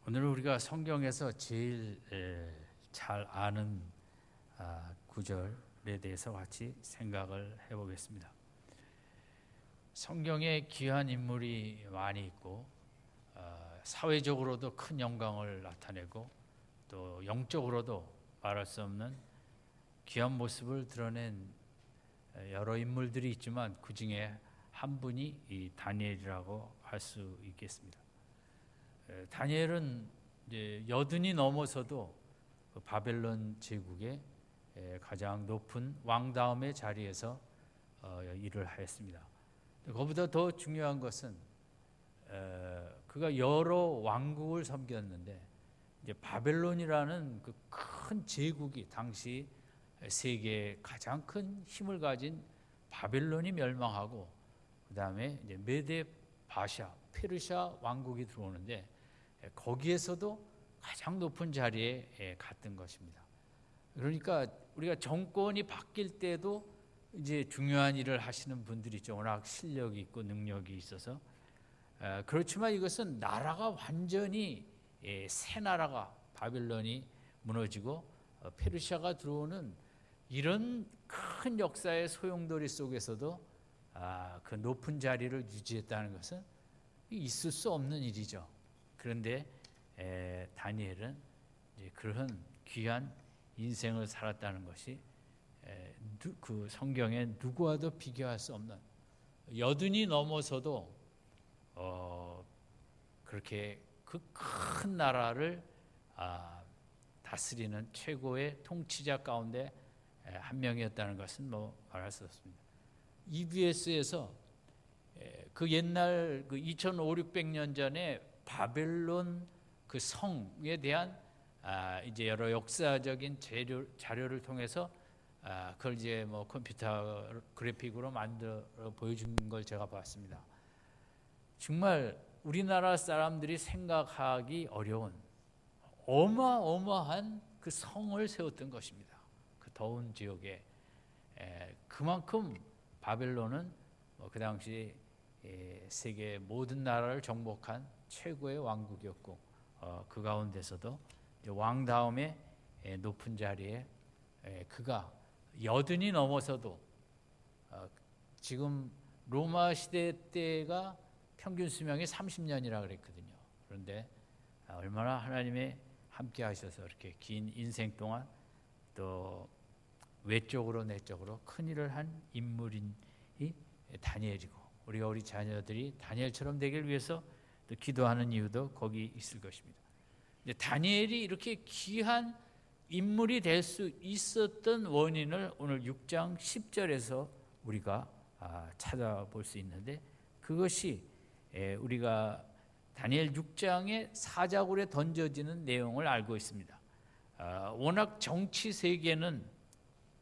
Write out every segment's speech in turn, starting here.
오늘 우리가 성경에서 제일 잘 아는 구절에 대해서 같이 생각을 해보겠습니다. 성경에 귀한 인물이 많이 있고 사회적으로도 큰 영광을 나타내고 또 영적으로도 말할 수 없는 귀한 모습을 드러낸 여러 인물들이 있지만 그 중에 한 분이 이 다니엘이라고 할 수 있겠습니다. 다니엘은 이제 여든이 넘어서도 그 바벨론 제국의 가장 높은 왕 다음의 자리에서 일을 하였습니다. 그보다 더 중요한 것은 그가 여러 왕국을 섬겼는데 이제 바벨론이라는 그 큰 제국이 당시 세계의 가장 큰 힘을 가진 바벨론이 멸망하고 그 다음에 이제 메데 바샤 페르시아 왕국이 들어오는데 거기에서도 가장 높은 자리에 갔던 것입니다. 그러니까 우리가 정권이 바뀔 때도 이제 중요한 일을 하시는 분들이 있죠. 워낙 실력이 있고 능력이 있어서 그렇지만 이것은 나라가 완전히 새 나라가 바벨론이 무너지고 페르시아가 들어오는 이런 큰 역사의 소용돌이 속에서도 그 높은 자리를 유지했다는 것은 있을 수 없는 일이죠. 그런데 다니엘은 이제 그런 귀한 인생을 살았다는 것이 그 성경에 누구와도 비교할 수 없는 여든이 넘어서도 그렇게 그 큰 나라를 다스리는 최고의 통치자 가운데 한 명이었다는 것은 말할 수 없습니다. EBS에서 그 옛날 그 2500~600년 전에 바벨론 그 성에 대한 이제 여러 역사적인 자료를 통해서 그걸 이제 컴퓨터 그래픽으로 만들어 보여준 걸 제가 봤습니다. 정말 우리나라 사람들이 생각하기 어려운 어마어마한 그 성을 세웠던 것입니다. 그 더운 지역에 그만큼 바벨론은 그 당시 세계 모든 나라를 정복한 최고의 왕국이었고 그 가운데서도 왕 다음에 높은 자리에 그가 여든이 넘어서도 지금 로마 시대 때가 평균 수명이 30년이라 그랬거든요. 그런데 얼마나 하나님의 함께 하셔서 이렇게 긴 인생 동안 또 외적으로 내적으로 큰 일을 한 인물이 다니엘이고 우리가 우리 자녀들이 다니엘처럼 되길 위해서 또 기도하는 이유도 거기 있을 것입니다. 다니엘이 이렇게 귀한 인물이 될 수 있었던 원인을 오늘 6장 10절에서 우리가 찾아볼 수 있는데 그것이 우리가 다니엘 6장의 사자굴에 던져지는 내용을 알고 있습니다. 워낙 정치 세계는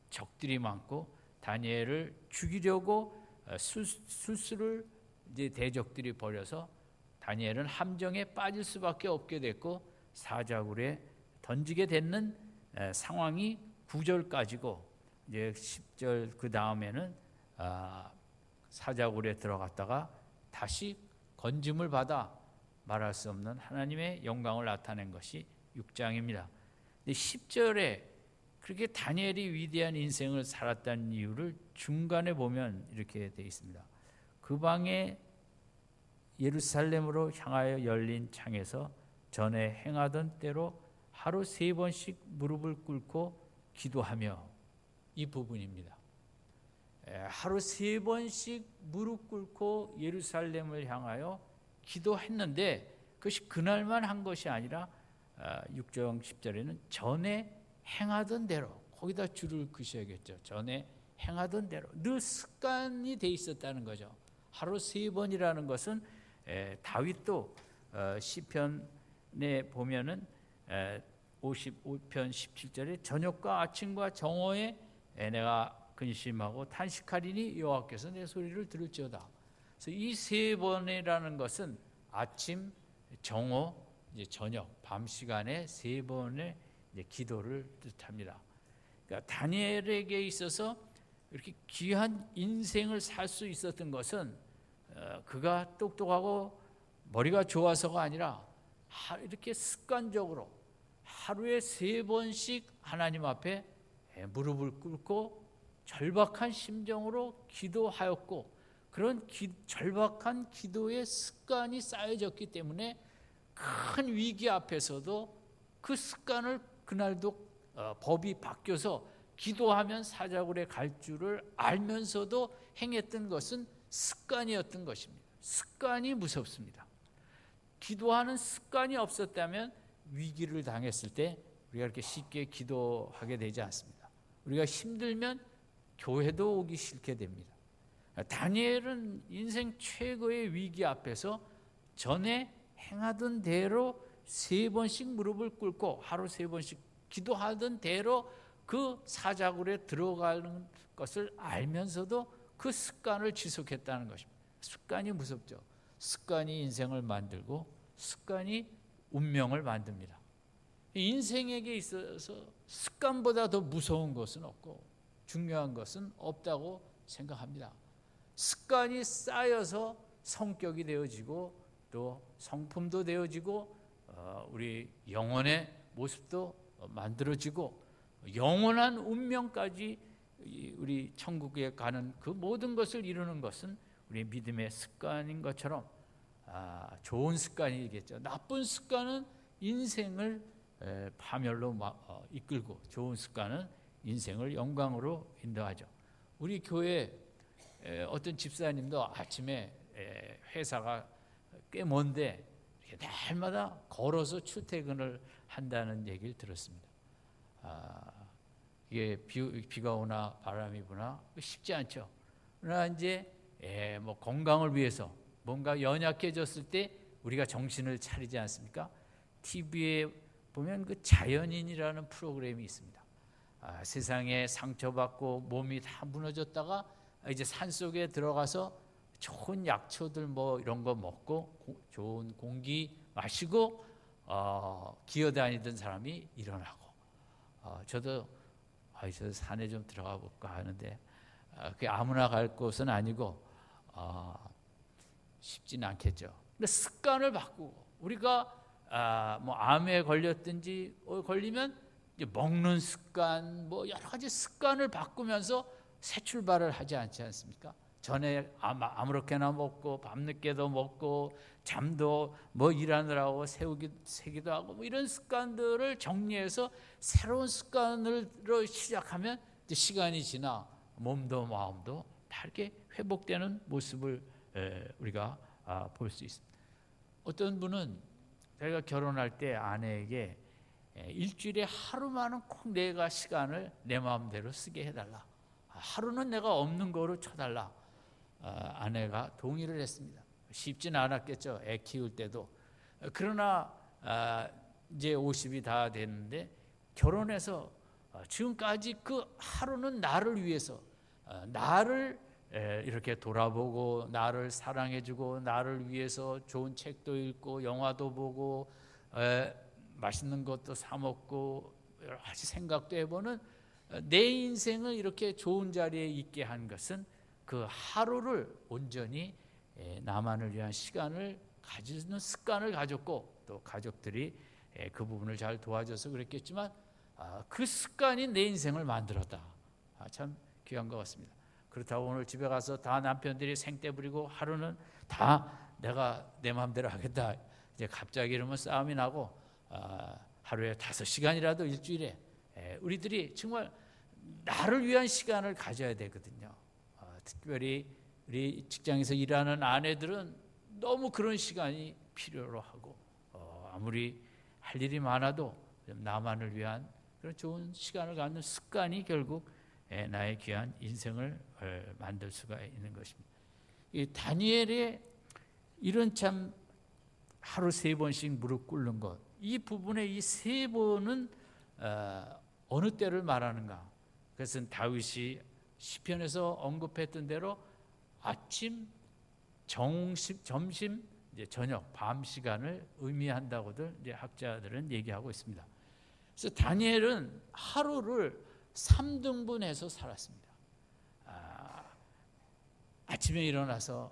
적들이 많고 다니엘을 죽이려고 술수를 이제 대적들이 벌여서 다니엘은 함정에 빠질 수밖에 없게 됐고 사자굴에 던지게 되는 상황이 9절까지고 이제 10절 그 다음에는 사자굴에 들어갔다가 다시 건짐을 받아 말할 수 없는 하나님의 영광을 나타낸 것이 6장입니다. 10절에 그렇게 다니엘이 위대한 인생을 살았다는 이유를 중간에 보면 이렇게 되어 있습니다. 그 방에 예루살렘으로 향하여 열린 창에서 전에 행하던 때로 하루 3번씩 무릎을 꿇고 기도하며 이 부분입니다. 하루 3번씩 무릎 꿇고 예루살렘을 향하여 기도했는데 그것이 그날만 한 것이 아니라 6장 10절에는 전에 행하던 대로 거기다 줄을 그셔야겠죠. 전에 행하던 대로 늘 습관이 돼 있었다는 거죠. 하루 3번이라는 것은 다윗도 시편에 보면은 55편 17절에 저녁과 아침과 정오에 내가 근심하고 탄식하리니 여호와께서 내 소리를 들을지어다. 그래서 이 3번이라는 것은 아침, 정오, 이제 저녁, 밤 시간에 3번의 기도를 뜻합니다. 그러니까 다니엘에게 있어서 이렇게 귀한 인생을 살 수 있었던 것은 그가 똑똑하고 머리가 좋아서가 아니라 이렇게 습관적으로 하루에 3번씩 하나님 앞에 무릎을 꿇고 절박한 심정으로 기도하였고, 그런 절박한 기도의 습관이 쌓여졌기 때문에 큰 위기 앞에서도 그 습관을, 그날도 법이 바뀌어서 기도하면 사자굴에 갈 줄을 알면서도 행했던 것은 습관이었던 것입니다. 습관이 무섭습니다. 기도하는 습관이 없었다면 위기를 당했을 때 우리가 이렇게 쉽게 기도하게 되지 않습니다. 우리가 힘들면 교회도 오기 싫게 됩니다. 다니엘은 인생 최고의 위기 앞에서 전에 행하던 대로 3번씩 무릎을 꿇고 하루 3번씩 기도하던 대로 그 사자굴에 들어가는 것을 알면서도 그 습관을 지속했다는 것입니다. 습관이 무섭죠. 습관이 인생을 만들고 습관이 운명을 만듭니다. 인생에게 있어서 습관보다 더 무서운 것은 없고 중요한 것은 없다고 생각합니다. 습관이 쌓여서 성격이 되어지고 또 성품도 되어지고 우리 영혼의 모습도 만들어지고 영원한 운명까지 우리 천국에 가는 그 모든 것을 이루는 것은 우리 믿음의 습관인 것처럼 좋은 습관이겠죠. 나쁜 습관은 인생을 파멸로 이끌고 좋은 습관은 인생을 영광으로 인도하죠. 우리 교회 어떤 집사님도 아침에 회사가 꽤 먼데 날마다 걸어서 출퇴근을 한다는 얘기를 들었습니다. 이게 비가 오나 바람이 부나 쉽지 않죠. 그러나 이제 뭐 건강을 위해서 뭔가 연약해졌을 때 우리가 정신을 차리지 않습니까? TV에 보면 그 자연인이라는 프로그램이 있습니다. 세상에 상처받고 몸이 다 무너졌다가 이제 산속에 들어가서 좋은 약초들 뭐 이런 거 먹고 좋은 공기 마시고 기어다니던 사람이 일어나고, 저도 저 산에 좀 들어가 볼까 하는데 그게 아무나 갈 곳은 아니고 쉽지는 않겠죠. 근데 습관을 바꾸고 우리가 뭐 암에 걸렸든지 걸리면 이제 먹는 습관 뭐 여러 가지 습관을 바꾸면서 새 출발을 하지 않지 않습니까? 전에 아무렇게나 먹고 밤늦게도 먹고 잠도 뭐 일하느라고 새기도 하고 뭐 이런 습관들을 정리해서 새로운 습관으로 시작하면 이제 시간이 지나 몸도 마음도 다 이렇게 회복되는 모습을 우리가 볼 수 있습니다. 어떤 분은 자기가 결혼할 때 아내에게 일주일에 하루만은 꼭 내가 시간을 내 마음대로 쓰게 해달라. 하루는 내가 없는 거로 쳐달라. 아내가 동의를 했습니다. 쉽지는 않았겠죠. 애 키울 때도. 그러나 이제 50이 다 됐는데 결혼해서 지금까지 그 하루는 나를 위해서 나를 이렇게 돌아보고 나를 사랑해주고 나를 위해서 좋은 책도 읽고 영화도 보고 맛있는 것도 사 먹고 여러 가지 생각도 해보는 내 인생을 이렇게 좋은 자리에 있게 한 것은 그 하루를 온전히 나만을 위한 시간을 가지는 습관을 가졌고 또 가족들이 그 부분을 잘 도와줘서 그랬겠지만 그 습관이 내 인생을 만들었다. 참 귀한 것 같습니다. 그렇다고 오늘 집에 가서 다 남편들이 생떼 부리고 하루는 다 내가 내 마음대로 하겠다. 이제 갑자기 이러면 싸움이 나고 하루에 5시간이라도 일주일에 우리들이 정말 나를 위한 시간을 가져야 되거든요. 특별히 우리 직장에서 일하는 아내들은 너무 그런 시간이 필요로 하고 아무리 할 일이 많아도 나만을 위한 그런 좋은 시간을 갖는 습관이 결국 나의 귀한 인생을 만들 수가 있는 것입니다. 이 다니엘의 이런 참 하루 3번씩 무릎 꿇는 것, 이 부분의 이 3번은 어느 때를 말하는가? 그것은 다윗이 시편에서 언급했던 대로 아침, 점심, 이제 저녁, 밤 시간을 의미한다고들 이제 학자들은 얘기하고 있습니다. 그래서 다니엘은 하루를 3등분해서 살았습니다. 아침에 일어나서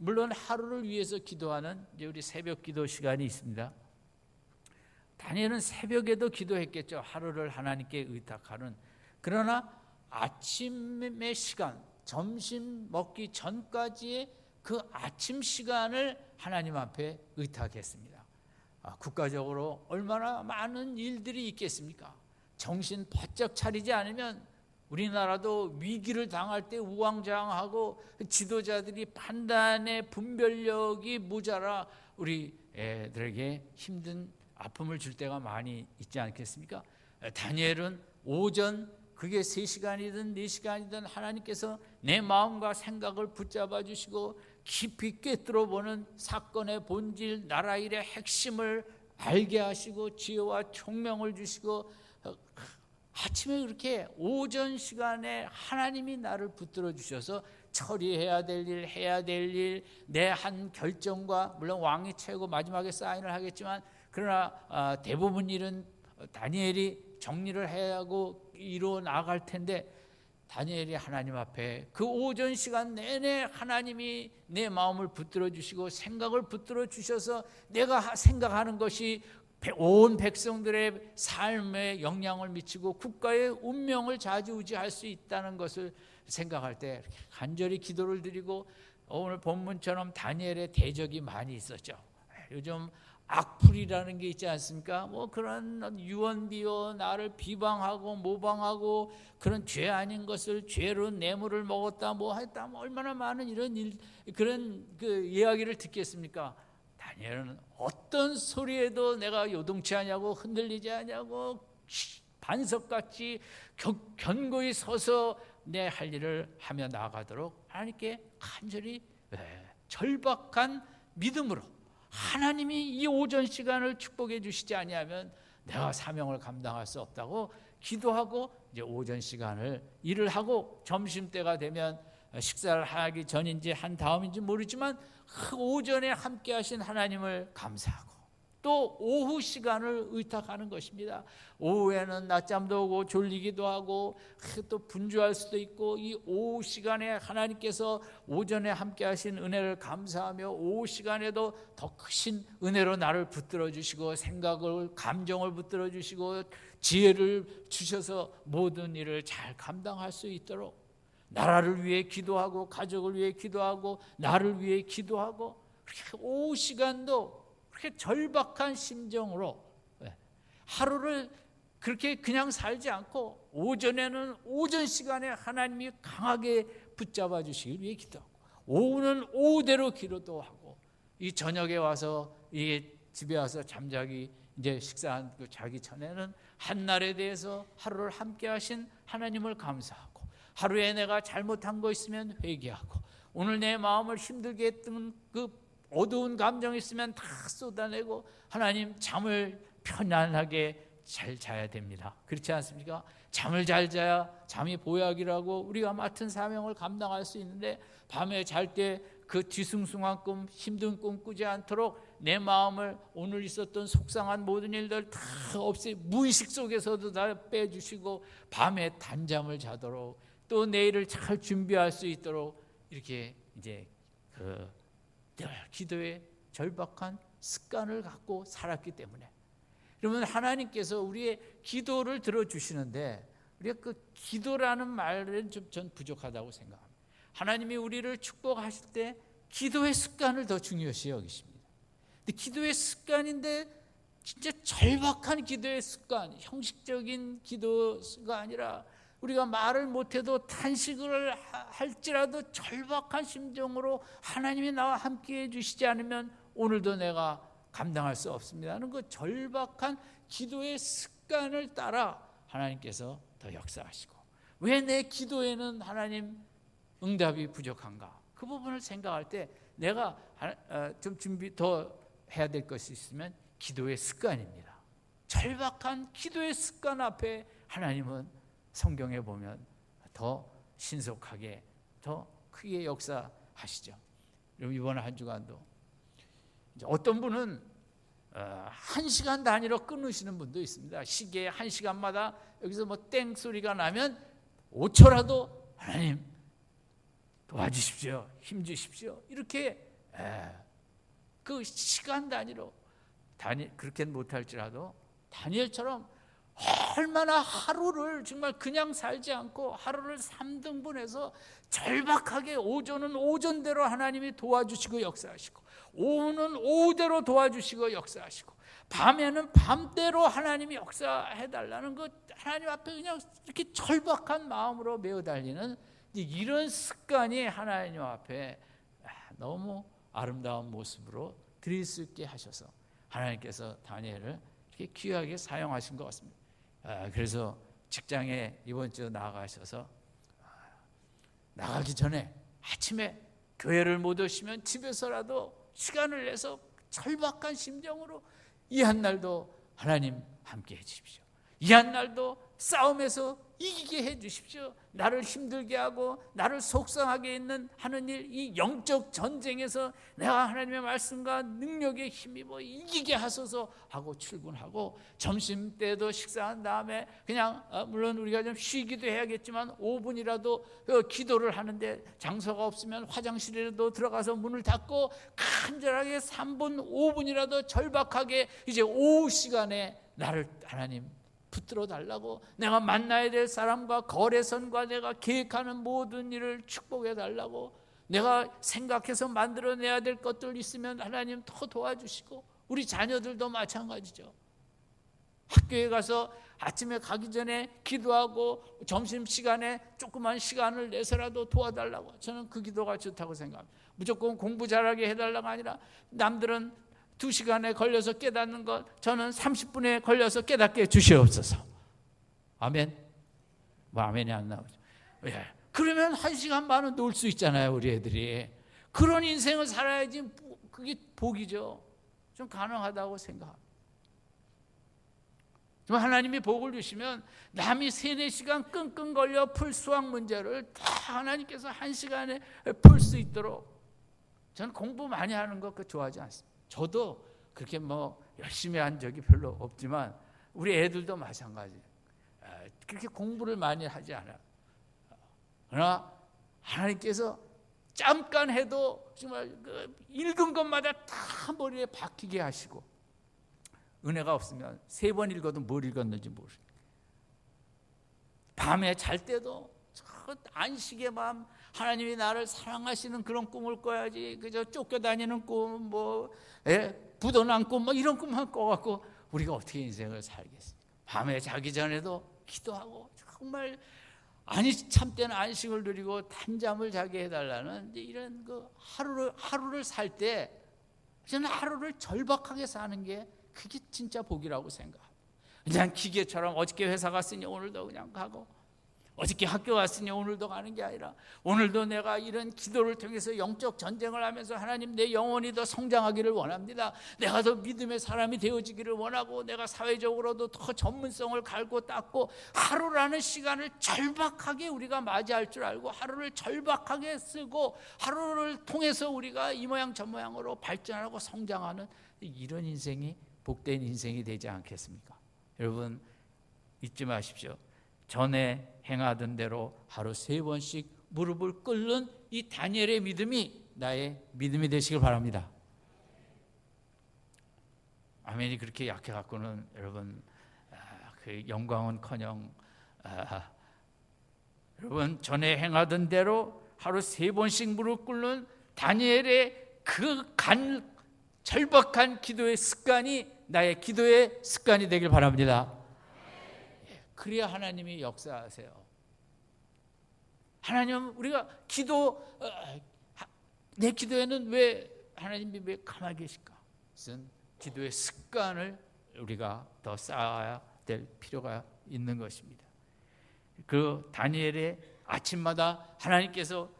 물론 하루를 위해서 기도하는 이제 우리 새벽 기도 시간이 있습니다. 다니엘은 새벽에도 기도했겠죠. 하루를 하나님께 의탁하는. 그러나 아침의 시간, 점심 먹기 전까지의 그 아침 시간을 하나님 앞에 의탁했습니다. 국가적으로 얼마나 많은 일들이 있겠습니까? 정신 바짝 차리지 않으면 우리나라도 위기를 당할 때 우왕좌왕하고 지도자들이 판단의 분별력이 모자라 우리 애들에게 힘든 아픔을 줄 때가 많이 있지 않겠습니까? 다니엘은 오전 그게 3시간이든 4시간이든 하나님께서 내 마음과 생각을 붙잡아 주시고 깊이 꿰뚫어 보는 사건의 본질, 나라 일의 핵심을 알게 하시고 지혜와 총명을 주시고 아침에 그렇게 오전 시간에 하나님이 나를 붙들어 주셔서 처리해야 될 일, 해야 될 일, 내 한 결정과 물론 왕이 최고 마지막에 사인을 하겠지만 그러나 대부분 일은 다니엘이 정리를 해야 하고 이루어 나갈 텐데 다니엘이 하나님 앞에 그 오전 시간 내내 하나님이 내 마음을 붙들어 주시고 생각을 붙들어 주셔서 내가 생각하는 것이 온 백성들의 삶에 영향을 미치고 국가의 운명을 좌지우지할 수 있다는 것을 생각할 때 간절히 기도를 드리고 오늘 본문처럼 다니엘의 대적이 많이 있었죠. 요즘 악플이라는 게 있지 않습니까? 뭐 그런 유언비어 나를 비방하고 모방하고 그런 죄 아닌 것을 죄로 뇌물을 먹었다 뭐 했다 뭐 얼마나 많은 이런 그런 그 이야기를 듣겠습니까? 다니엘은 어떤 소리에도 내가 요동치 않냐고 흔들리지 않냐고 반석같이 견고히 서서 내 할 일을 하며 나아가도록 하나님께 간절히 절박한 믿음으로 하나님이 이 오전 시간을 축복해 주시지 아니하면 내가 사명을 감당할 수 없다고 기도하고 이제 오전 시간을 일을 하고 점심때가 되면 식사를 하기 전인지 한 다음인지 모르지만 그 오전에 함께 하신 하나님을 감사하고 또 오후 시간을 의탁하는 것입니다. 오후에는 낮잠도 오고 졸리기도 하고 또 분주할 수도 있고 이 오후 시간에 하나님께서 오전에 함께 하신 은혜를 감사하며 오후 시간에도 더 크신 은혜로 나를 붙들어 주시고 생각을 감정을 붙들어 주시고 지혜를 주셔서 모든 일을 잘 감당할 수 있도록 나라를 위해 기도하고 가족을 위해 기도하고 나를 위해 기도하고 그렇게 오후 시간도 그렇게 절박한 심정으로 하루를 그렇게 그냥 살지 않고 오전에는 오전 시간에 하나님이 강하게 붙잡아 주시길 위해 기도하고 오후는 오후대로 기도하고 이 저녁에 와서 이 집에 와서 잠자기 이제 식사하고 자기 전에는 한날에 대해서 하루를 함께 하신 하나님을 감사하고 하루에 내가 잘못한 거 있으면 회개하고 오늘 내 마음을 힘들게 했던 그 어두운 감정이 있으면 다 쏟아내고 하나님 잠을 편안하게 잘 자야 됩니다. 그렇지 않습니까? 잠을 잘 자야 잠이 보약이라고 우리가 맡은 사명을 감당할 수 있는데 밤에 잘 때 그 뒤숭숭한 꿈, 힘든 꿈 꾸지 않도록 내 마음을 오늘 있었던 속상한 모든 일들 다 없애 무의식 속에서도 다 빼주시고 밤에 단잠을 자도록 또 내일을 잘 준비할 수 있도록 이렇게 이제 그 기도의 절박한 습관을 갖고 살았기 때문에 그러면 하나님께서 우리의 기도를 들어주시는데 우리가 그 기도라는 말은 좀 전 부족하다고 생각합니다. 하나님이 우리를 축복하실 때 기도의 습관을 더 중요시 여기십니다. 근데 기도의 습관인데 진짜 절박한 기도의 습관, 형식적인 기도가 아니라 우리가 말을 못해도 탄식을 할지라도 절박한 심정으로 하나님이 나와 함께 해주시지 않으면 오늘도 내가 감당할 수 없습니다 하는 그 절박한 기도의 습관을 따라 하나님께서 더 역사하시고 왜 내 기도에는 하나님 응답이 부족한가? 그 부분을 생각할 때 내가 좀 준비 더 해야 될 것이 있으면 기도의 습관입니다. 절박한 기도의 습관 앞에 하나님은 성경에 보면 더 신속하게 더 크게 역사하시죠. 여러분 이번 한 주간도 어떤 분은 1시간 단위로 끊으시는 분도 있습니다. 시계 1시간마다 여기서 뭐 땡 소리가 나면 5초라도 하나님 도와주십시오, 힘주십시오 이렇게 그 시간 단위로 그렇게는 못할지라도 다니엘처럼 얼마나 하루를 정말 그냥 살지 않고 하루를 3등분해서 절박하게 오전은 오전대로 하나님이 도와주시고 역사하시고 오후는 오후대로 도와주시고 역사하시고 밤에는 밤대로 하나님이 역사해달라는 그 하나님 앞에 그냥 이렇게 절박한 마음으로 매어 달리는 이런 습관이 하나님 앞에 너무 아름다운 모습으로 드릴 수 있게 하셔서 하나님께서 다니엘을 이렇게 귀하게 사용하신 것 같습니다. 그래서 직장에 이번 주 나가셔서 나가기 전에 아침에 교회를 못 오시면 집에서라도 시간을 내서 절박한 심정으로 이 한 날도 하나님 함께 해 주십시오. 이 한 날도 싸움에서 이기게 해 주십시오. 나를 힘들게 하고 나를 속상하게 하는 일, 이 영적 전쟁에서 내가 하나님의 말씀과 능력에 힘입어 이기게 하소서 하고 출근하고 점심 때도 식사한 다음에 그냥 물론 우리가 좀 쉬기도 해야겠지만 5분이라도 기도를 하는데 장소가 없으면 화장실에도 들어가서 문을 닫고 간절하게 3분 5분이라도 절박하게 이제 오후 시간에 나를 하나님 붙들어 달라고 내가 만나야 될 사람과 거래선과 내가 계획하는 모든 일을 축복해 달라고 내가 생각해서 만들어내야 될 것들 있으면 하나님 더 도와주시고 우리 자녀들도 마찬가지죠. 학교에 가서 아침에 가기 전에 기도하고 점심시간에 조그만 시간을 내서라도 도와달라고 저는 그 기도가 좋다고 생각합니다. 무조건 공부 잘하게 해달라가 아니라 남들은 2시간에 걸려서 깨닫는 것 저는 30분에 걸려서 깨닫게 주시옵소서. 아멘. 뭐 아멘이 안 나오죠. 예. 그러면 1시간 반은 놀 수 있잖아요 우리 애들이. 그런 인생을 살아야지 그게 복이죠. 좀 가능하다고 생각합니다. 좀 하나님이 복을 주시면 남이 3-4시간 끙끙 걸려 풀 수학 문제를 다 하나님께서 1시간에 풀 수 있도록 저는 공부 많이 하는 거 좋아하지 않습니다. 저도 그렇게 뭐 열심히 한 적이 별로 없지만 우리 애들도 마찬가지. 그렇게 공부를 많이 하지 않아요. 그러나 하나님께서 잠깐 해도 정말 읽은 것마다 다 머리에 박히게 하시고 은혜가 없으면 3번 읽어도 뭘 읽었는지 모르겠어요. 밤에 잘 때도 저 안식의 밤 하나님이 나를 사랑하시는 그런 꿈을 꿔야지 그저 쫓겨다니는 꿈 뭐 부도난 꿈 뭐 이런 꿈만 꿔갖고 우리가 어떻게 인생을 살겠습니까? 밤에 자기 전에도 기도하고 정말 참된 안식을 누리고 단잠을 자게 해달라는 이런 그 하루를 살 때 저는 하루를 절박하게 사는 게 그게 진짜 복이라고 생각합니다. 그냥 기계처럼 어저께 회사 갔으니 오늘도 그냥 가고 어저께 학교 갔으니 오늘도 가는 게 아니라 오늘도 내가 이런 기도를 통해서 영적 전쟁을 하면서 하나님 내 영혼이 더 성장하기를 원합니다. 내가 더 믿음의 사람이 되어지기를 원하고 내가 사회적으로도 더 전문성을 갈고 닦고 하루라는 시간을 절박하게 우리가 맞이할 줄 알고 하루를 절박하게 쓰고 하루를 통해서 우리가 이 모양 저 모양으로 발전하고 성장하는 이런 인생이 복된 인생이 되지 않겠습니까? 여러분 잊지 마십시오. 전에 행하던 대로 하루 3번씩 무릎을 꿇는 이 다니엘의 믿음이 나의 믿음이 되시길 바랍니다. 아멘이 그렇게 약해갖고는 여러분 그 영광은커녕 여러분 전에 행하던 대로 하루 3번씩 무릎 꿇는 다니엘의 그 절박한 기도의 습관이 나의 기도의 습관이 되길 바랍니다. 그래야 하나님이 역사하세요. 하나님 우리가 내 기도에는 왜 하나님이 왜 가만히 계실까? 그것은 기도의 습관을 우리가 더 쌓아야 될 필요가 있는 것입니다. 그 다니엘의 아침마다 하나님께서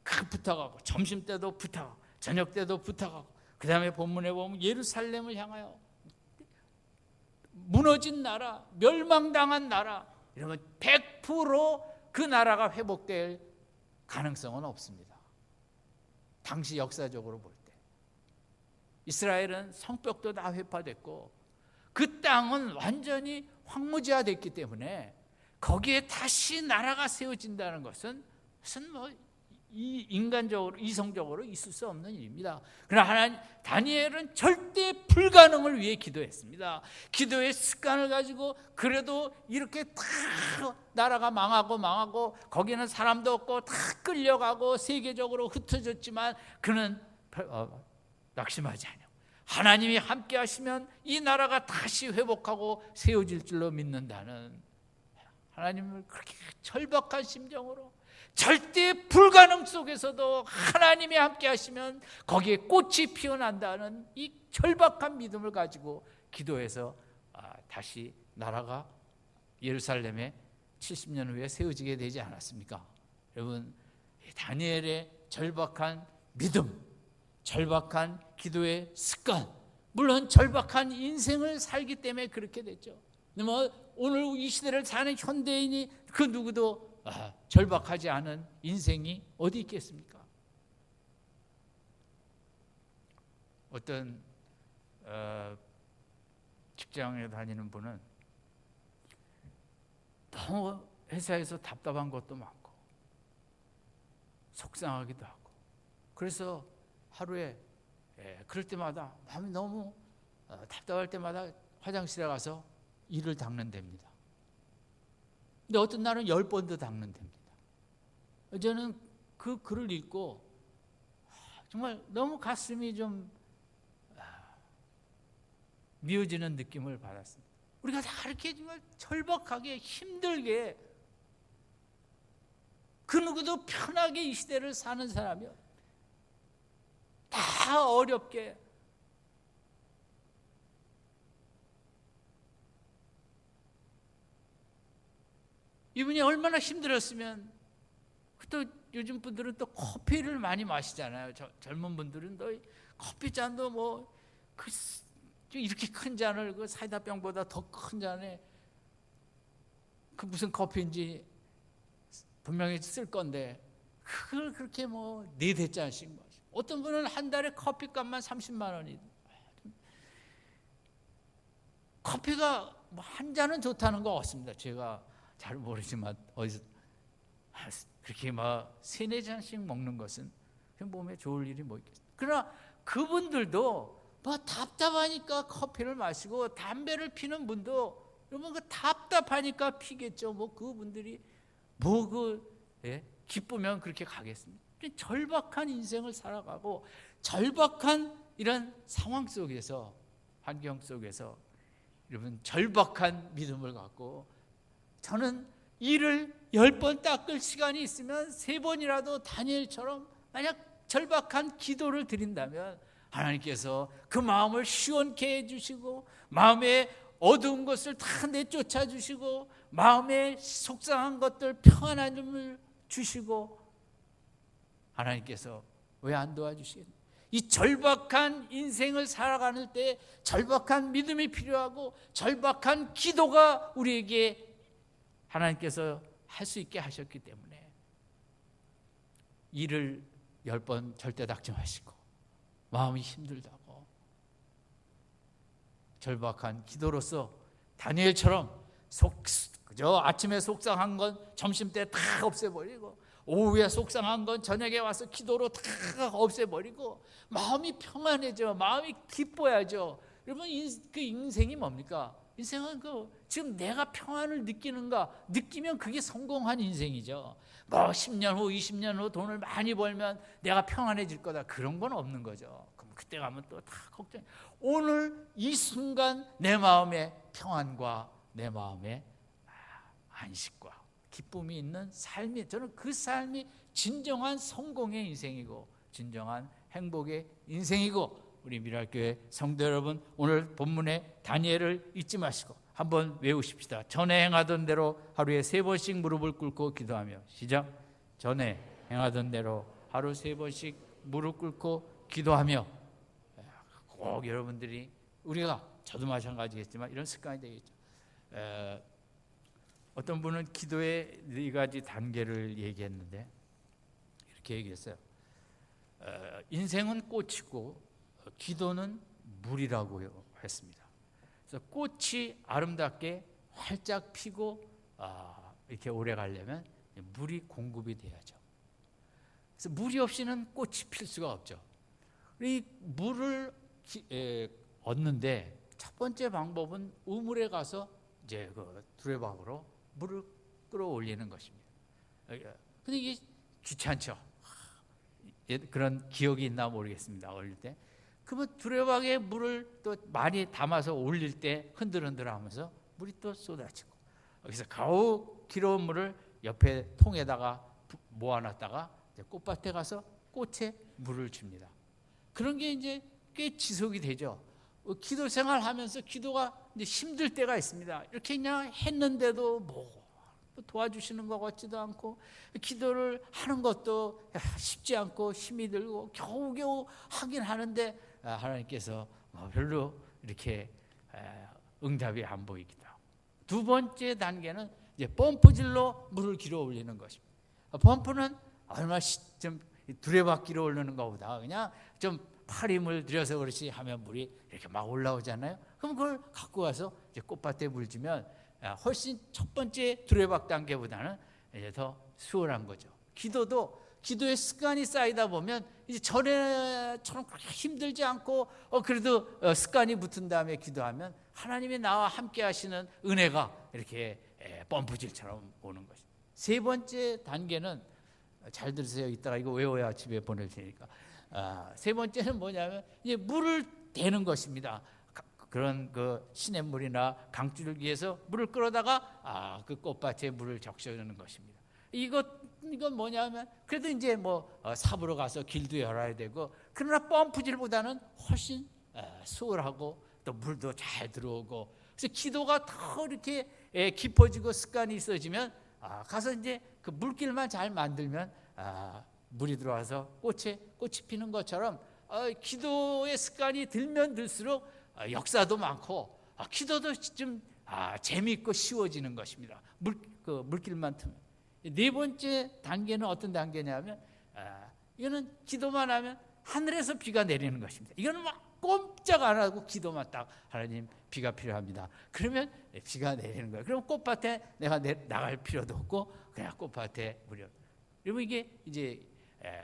부탁하고 점심 때도 부탁하고 저녁 때도 부탁하고 그 다음에 본문에 보면 예루살렘을 향하여 무너진 나라, 멸망당한 나라 이러면 100% 그 나라가 회복될 가능성은 없습니다. 당시 역사적으로 볼 때 이스라엘은 성벽도 다 회파됐고 그 땅은 완전히 황무지화됐기 때문에 거기에 다시 나라가 세워진다는 것은 뭐 인간적으로 이성적으로 있을 수 없는 일입니다. 그러나 다니엘은 절대 불가능을 위해 기도했습니다. 기도의 습관을 가지고 그래도 이렇게 다 나라가 망하고 거기는 사람도 없고 다 끌려가고 세계적으로 흩어졌지만 그는 낙심하지 않아요. 하나님이 함께 하시면 이 나라가 다시 회복하고 세워질 줄로 믿는다는 하나님을 그렇게 절박한 심정으로 절대 불가능 속에서도 하나님이 함께 하시면 거기에 꽃이 피어난다는 이 절박한 믿음을 가지고 기도해서 다시 나라가 예루살렘에 70년 후에 세워지게 되지 않았습니까? 여러분, 다니엘의 절박한 믿음, 절박한 기도의 습관, 물론 절박한 인생을 살기 때문에 그렇게 됐죠. 오늘 이 시대를 사는 현대인이 그 누구도 절박하지 않은 인생이 어디 있겠습니까? 어떤 직장에 다니는 분은 너무 회사에서 답답한 것도 많고 속상하기도 하고 그래서 하루에 그럴 때마다 마음이 너무 답답할 때마다 화장실에 가서 이를 닦는답니다. 근데 어떤 날은 10번도 닦는답니다. 저는 그 글을 읽고 정말 너무 가슴이 좀 미어지는 느낌을 받았습니다. 우리가 다 이렇게 정말 절박하게 힘들게 그 누구도 편하게 이 시대를 사는 사람이요. 다 어렵게 이분이 얼마나 힘들었으면 또 요즘 분들은 또 커피를 많이 마시잖아요. 젊은 분들은 또 커피 잔도 이렇게 큰 잔을 그 사이다 병보다 더 큰 잔에 그 무슨 커피인지 분명히 쓸 건데 그걸 그렇게 4-5잔씩 마시고 어떤 분은 한 달에 커피값만 30만 원이 커피가 한 잔은 좋다는 거 같습니다. 제가 잘 모르지만 어디서 그렇게 3-4잔씩 먹는 것은 몸에 좋을 일이 뭐 있겠어요. 그러나 그분들도 답답하니까 커피를 마시고 담배를 피는 분도 여러분 그 답답하니까 피겠죠. 그분들이 기쁘면 그렇게 가겠습니다. 절박한 인생을 살아가고 절박한 이런 상황 속에서 환경 속에서 여러분 절박한 믿음을 갖고 저는 이를 10번 닦을 시간이 있으면 3번이라도 다니엘처럼 만약 절박한 기도를 드린다면 하나님께서 그 마음을 시원케 해주시고 마음에 어두운 것을 다 내쫓아 주시고 마음에 속상한 것들 평안함을 주시고 하나님께서 왜 안 도와주시겠나요? 이 절박한 인생을 살아가는 때 절박한 믿음이 필요하고 절박한 기도가 우리에게 하나님께서 할 수 있게 하셨기 때문에 일을 10번 절대 닦지 마시고 마음이 힘들다고 절박한 기도로서 다니엘처럼 그저 아침에 속상한 건 점심때 다 없애버리고 오후에 속상한 건 저녁에 와서 기도로 다 없애버리고 마음이 평안해져 마음이 기뻐야죠. 여러분 그 인생이 뭡니까? 인생은 지금 내가 평안을 느끼면 그게 성공한 인생이죠. 10년 후 20년 후 돈을 많이 벌면 내가 평안해질 거다 그런 건 없는 거죠. 그럼 그때 가면 또 다 걱정. 오늘 이 순간 내 마음의 평안과 내 마음의 안식과 기쁨이 있는 삶이 저는 그 삶이 진정한 성공의 인생이고 진정한 행복의 인생이고 우리 미랄교회 성도 여러분 오늘 본문의 다니엘을 잊지 마시고 한번 외우십시다. 전에 행하던 대로 하루에 3번씩 무릎을 꿇고 기도하며 시작. 전에 행하던 대로 하루 3번씩 무릎 꿇고 기도하며 꼭 여러분들이 우리가 저도 마찬가지겠지만 이런 습관이 되겠죠. 어떤 분은 기도의 4가지 단계를 얘기했는데 이렇게 얘기했어요. 인생은 꽃이고 기도는 물이라고 했습니다. 그래서 꽃이 아름답게 활짝 피고 이렇게 오래 가려면 물이 공급이 돼야죠. 그래서 물이 없이는 꽃이 필 수가 없죠. 이 물을 얻는데 첫 번째 방법은 우물에 가서 이제 그 두레박으로 물을 끌어올리는 것입니다. 근데 이게 귀찮죠. 그런 기억이 있나 모르겠습니다. 어릴 때. 그러면 두레박에 물을 또 많이 담아서 올릴 때 흔들흔들하면서 물이 또 쏟아지고, 그래서 가우 길어온 물을 옆에 통에다가 모아놨다가 꽃밭에 가서 꽃에 물을 줍니다. 그런 게 이제 꽤 지속이 되죠. 기도 생활하면서 기도가 이제 힘들 때가 있습니다. 이렇게 그냥 했는데도 뭐 도와주시는 것 같지도 않고, 기도를 하는 것도 쉽지 않고 힘이 들고 겨우겨우 하긴 하는데 하나님께서 별로 이렇게 응답이 안 보이기도 하고. 두 번째 단계는 이제 펌프질로 물을 길어 올리는 것입니다. 펌프는 얼마 좀 두레박 길어 올리는 것보다 그냥 좀 팔 힘을 들여서 그렇지 하면 물이 이렇게 막 올라오잖아요. 그럼 그걸 갖고 와서 이제 꽃밭에 물 주면 훨씬 첫 번째 두레박 단계보다는 이제 더 수월한 거죠. 기도의 습관이 쌓이다 보면 이제 전에처럼 그렇게 힘들지 않고 그래도 습관이 붙은 다음에 기도하면 하나님이 나와 함께 하시는 은혜가 이렇게 펌프질처럼 오는 것입니다. 세 번째 단계는, 잘 들으세요. 이따가 이거 외워야 집에 보낼 테니까. 세 번째는 뭐냐면 이제 물을 대는 것입니다. 그런 그 시냇물이나 강줄기에서 물을 끌어다가 그 꽃밭에 물을 적셔주는 것입니다. 이건 뭐냐면 그래도 이제 뭐 삽으로 가서 길도 열어야 되고, 그러나 펌프질보다는 훨씬 수월하고 또 물도 잘 들어오고, 그래서 기도가 더 이렇게 깊어지고 습관이 있어지면 가서 이제 그 물길만 잘 만들면 물이 들어와서 꽃이 피는 것처럼 기도의 습관이 들면 들수록 역사도 많고 기도도 좀 재미있고 쉬워지는 것입니다. 물길만 트면. 네 번째 단계는 어떤 단계냐면 이거는 기도만 하면 하늘에서 비가 내리는 것입니다. 이거는 막 꼼짝 안 하고 기도만 딱, 하나님 비가 필요합니다. 그러면 비가 내리는 거예요. 그럼 꽃밭에 내가 나갈 필요도 없고 그냥 꽃밭에 물이. 그리고 이게 이제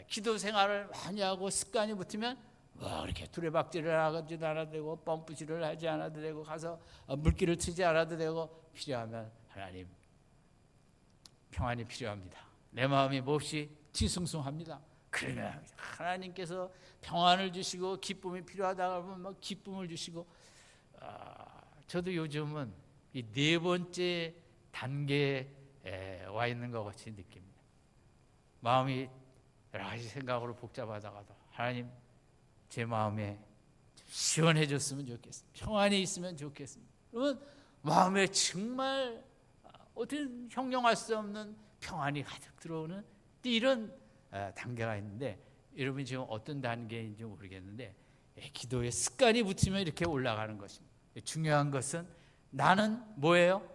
기도 생활을 많이 하고 습관이 붙으면 이렇게 두레박질을 하지도 않아도 되고 펌프질을 하지 않아도 되고 가서 물기를 트지 않아도 되고, 필요하면 하나님 평안이 필요합니다. 내 마음이 몹시 뒤숭숭합니다. 그러면 하나님께서 평안을 주시고 기쁨이 필요하다 하면 막 기쁨을 주시고. 저도 요즘은 이 네 번째 단계에 와 있는 것 같이 느낍니다. 마음이 여러 가지 생각으로 복잡하다가도 하나님 제 마음에 시원해졌으면 좋겠습니다. 평안이 있으면 좋겠습니다. 그러면 마음에 정말 어떻게 형용할 수 없는 평안이 가득 들어오는 이런 단계가 있는데, 여러분이 지금 어떤 단계인지 모르겠는데 기도의 습관이 붙으면 이렇게 올라가는 것입니다. 중요한 것은 나는 뭐예요?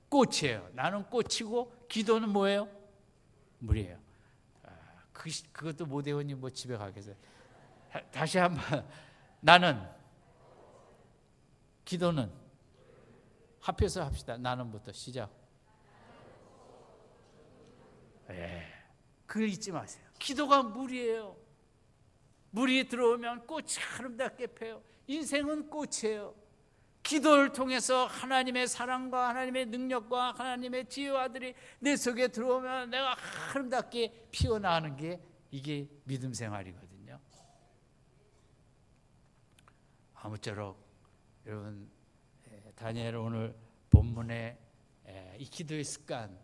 꽃이에요. 나는 꽃이고 기도는 뭐예요? 물이에요. 그것도 못 외우니 뭐 집에 가겠어요. 다시 한번. 나는, 기도는, 합해서 합시다. 나는부터 시작. 그걸 잊지 마세요. 기도가 물이에요. 물이 들어오면 꽃이 아름답게 펴요. 인생은 꽃이에요. 기도를 통해서 하나님의 사랑과 하나님의 능력과 하나님의 지혜와들이 내 속에 들어오면 내가 아름답게 피어나는 게 이게 믿음 생활이거든요. 아무쪼록 여러분, 다니엘 오늘 본문에 이 기도의 습관,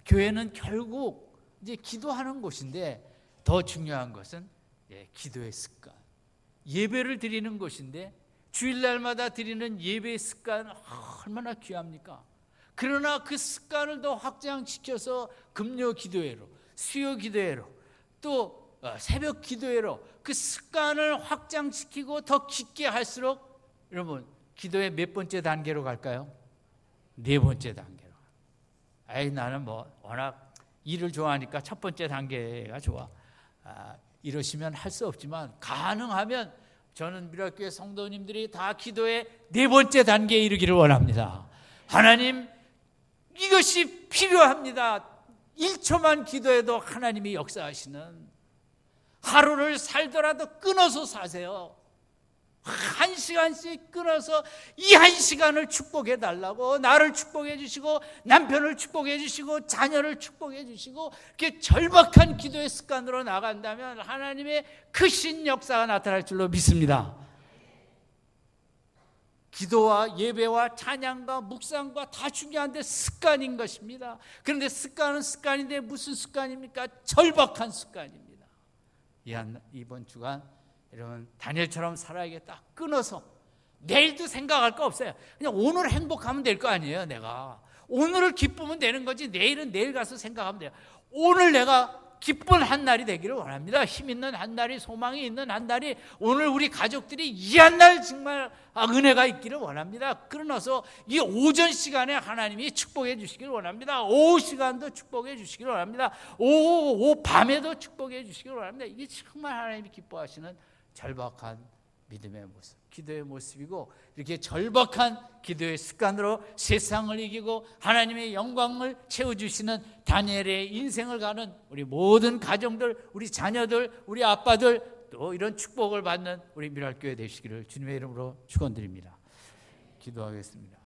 교회는 결국 이제 기도하는 곳인데 더 중요한 것은 기도의 습관, 예배를 드리는 곳인데 주일날마다 드리는 예배의 습관 얼마나 귀합니까? 그러나 그 습관을 더 확장시켜서 금요 기도회로, 수요 기도회로, 또 새벽 기도회로 그 습관을 확장시키고 더 깊게 할수록 여러분 기도의 몇 번째 단계로 갈까요? 네 번째 단계로. 나는 뭐 워낙 일을 좋아하니까 첫 번째 단계가 좋아. 이러시면 할 수 없지만 가능하면 저는 미라교회 성도님들이 다 기도의 네 번째 단계에 이르기를 원합니다. 하나님, 이것이 필요합니다. 1초만 기도해도 하나님이 역사하시는, 하루를 살더라도 끊어서 사세요. 1시간씩 끊어서 이 1시간을 축복해 달라고, 나를 축복해 주시고 남편을 축복해 주시고 자녀를 축복해 주시고, 이렇게 절박한 기도의 습관으로 나간다면 하나님의 크신 역사가 나타날 줄로 믿습니다. 기도와 예배와 찬양과 묵상과 다 중요한데 습관인 것입니다. 그런데 습관은 습관인데 무슨 습관입니까? 절박한 습관입니다. 이번 주간 여러분 다니엘처럼 살아야겠다. 끊어서 내일도 생각할 거 없어요. 그냥 오늘 행복하면 될 거 아니에요. 내가 오늘을 기쁘면 되는 거지, 내일은 내일 가서 생각하면 돼요. 오늘 내가 기쁜 한 날이 되기를 원합니다. 힘 있는 한 날이, 소망이 있는 한 날이, 오늘 우리 가족들이 이 한 날 정말 은혜가 있기를 원합니다. 그러나서 이 오전 시간에 하나님이 축복해 주시기를 원합니다. 오후 시간도 축복해 주시기를 원합니다. 오후 밤에도 축복해 주시기를 원합니다. 이게 정말 하나님이 기뻐하시는 절박한 믿음의 모습, 기도의 모습이고, 이렇게 절박한 기도의 습관으로 세상을 이기고 하나님의 영광을 채워주시는 다니엘의 인생을 가는 우리 모든 가정들, 우리 자녀들, 우리 아빠들, 또 이런 축복을 받는 우리 미랄교회 되시기를 주님의 이름으로 축원드립니다. 기도하겠습니다.